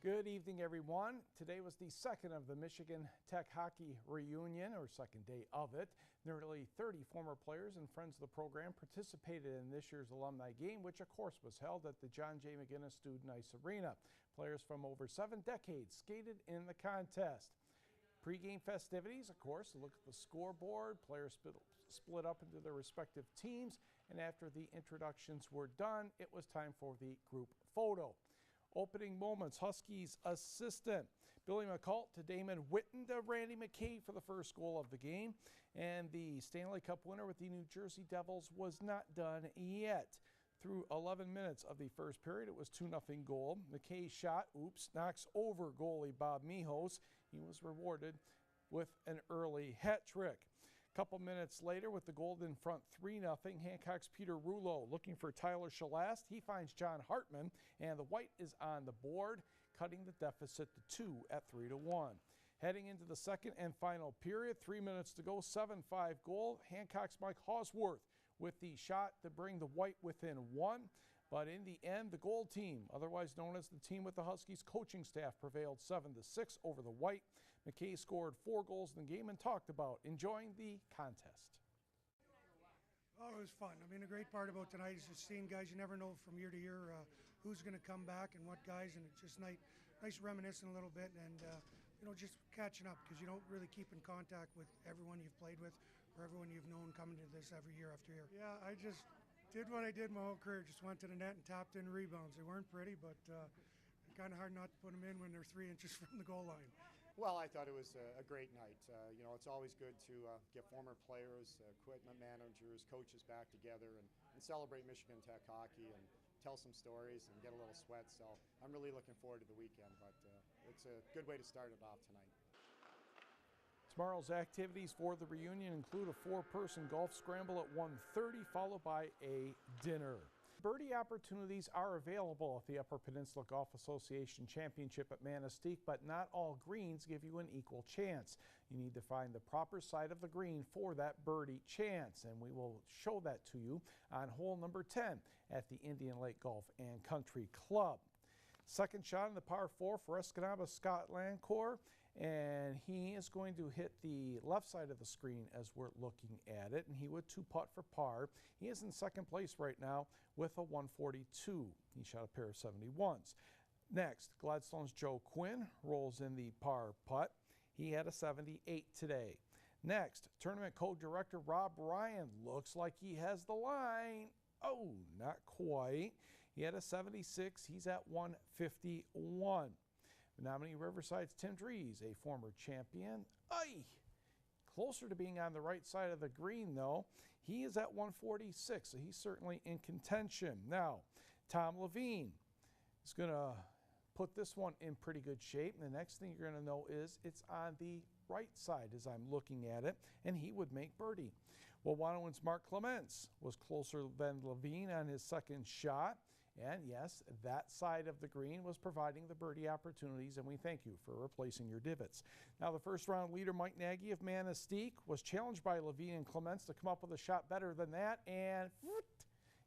Good evening, everyone. Today was the second of the Michigan Tech Hockey Reunion, or second day of it. Nearly 30 former players and friends of the program participated in this year's alumni game, which of course was held at the John J. McGinnis Student Ice Arena. Players from over 7 decades skated in the contest. Pre-game festivities, of course, look at the scoreboard. Players split up into their respective teams, and after the introductions were done, it was time for the group photo. Opening moments, Huskies assistant Billy McCult to Damon Witten to Randy McKay for the first goal of the game. And the Stanley Cup winner with the New Jersey Devils was not done yet. Through 11 minutes of the first period, it was 2-0 goal. McKay's shot, knocks over goalie Bob Mihos. He was rewarded with an early hat trick. A couple minutes later, with the Golden front 3-0, Hancock's Peter Rouleau looking for Tyler Shalast. He finds John Hartman, and the White is on the board, cutting the deficit to 2 at 3-1. Heading into the second and final period, 3 minutes to go, 7-5 goal. Hancock's Mike Hawsworth with the shot to bring the White within 1. But in the end, the Gold team, otherwise known as the team with the Huskies coaching staff, prevailed 7-6 over the White. McKay scored 4 goals in the game and talked about enjoying the contest. Oh, it was fun. I mean, the great part about tonight is just seeing guys you never know from year to year who's going to come back and what guys, and it's just nice reminiscing a little bit and you know, just catching up, because you don't really keep in contact with everyone you've played with or everyone you've known coming to this every year after year. Yeah, I just did what I did my whole career, just went to the net and tapped in rebounds. They weren't pretty, but kind of hard not to put them in when they're 3 inches from the goal line. Well, I thought it was a great night. You know, it's always good to get former players, equipment managers, coaches back together and celebrate Michigan Tech hockey and tell some stories and get a little sweat. So I'm really looking forward to the weekend, but it's a good way to start it off tonight. Tomorrow's activities for the reunion include a 4-person golf scramble at 1:30, followed by a dinner. Birdie opportunities are available at the Upper Peninsula Golf Association Championship at Manistee, but not all greens give you an equal chance. You need to find the proper side of the green for that birdie chance, and we will show that to you on hole number 10 at the Indian Lake Golf and Country Club. Second shot in the par 4 for Escanaba Scott Lancourt, and he is going to hit the left side of the screen as we're looking at it, and he would 2-putt for par. He is in second place right now with a 142. He shot a pair of 71s. Next, Gladstone's Joe Quinn rolls in the par putt. He had a 78 today. Next, tournament co-director Rob Ryan looks like he has the line. Oh, not quite. He had a 76. He's at 151. Menominee Riverside's Tim Drees, a former champion. Closer to being on the right side of the green, though. He is at 146, so he's certainly in contention. Now, Tom Levine is going to put this one in pretty good shape. And the next thing you're going to know is it's on the right side as I'm looking at it, and he would make birdie. Well, Wanawan's Mark Clements was closer than Levine on his second shot. And yes, that side of the green was providing the birdie opportunities, and we thank you for replacing your divots. Now, the first round leader, Mike Nagy of Manistee, was challenged by Levine and Clements to come up with a shot better than that, and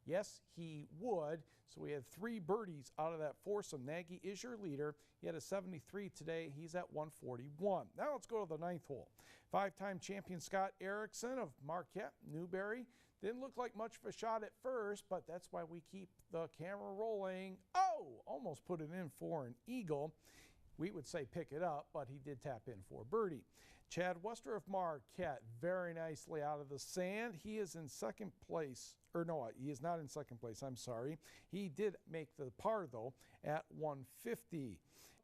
yes, he would. So we had 3 birdies out of that foursome. Nagy is your leader. He had a 73 today. He's at 141. Now let's go to the 9th hole. 5-time champion Scott Erickson of Marquette, Newberry. Didn't look like much of a shot at first, but that's why we keep the camera rolling. Oh, almost put it in for an eagle. We would say pick it up, but he did tap in for birdie. Chad Wester of Marquette, very nicely out of the sand. He is in second place, or no, he is not in second place, I'm sorry. He did make the par, though, at 150.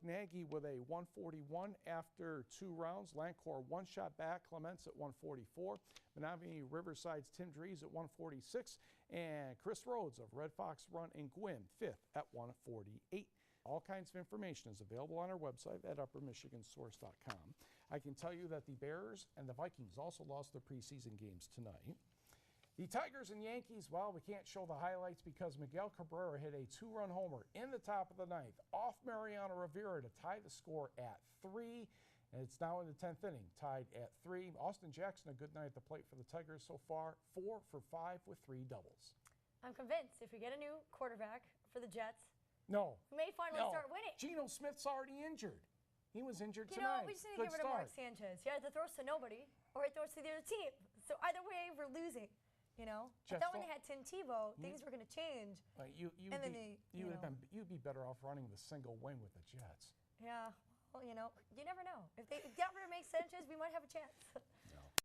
Nagy with a 141 after 2 rounds. Lancourt 1 shot back. Clements at 144. Menominee Riverside's Tim Drees at 146. And Chris Rhodes of Red Fox Run in Gwin, 5th at 148. All kinds of information is available on our website at uppermichigansource.com. I can tell you that the Bears and the Vikings also lost their preseason games tonight. The Tigers and Yankees, well, we can't show the highlights because Miguel Cabrera hit a 2-run homer in the top of the 9th off Mariano Rivera to tie the score at 3. And it's now in the 10th inning, tied at 3. Austin Jackson, a good night at the plate for the Tigers so far, 4 for 5 with 3 doubles. I'm convinced if we get a new quarterback for the Jets, No. We may finally start winning. Geno Smith's already injured. He was injured You tonight. know, we just need to get rid of Mark Sanchez. He either throws to nobody or he throws to the other team. So either way, we're losing. You know, I thought when they had Tim Tebow, things were going to change. You'd be better off running the single wing with the Jets. Yeah, well, you know, you never know. If they got rid of Sanchez, we might have a chance.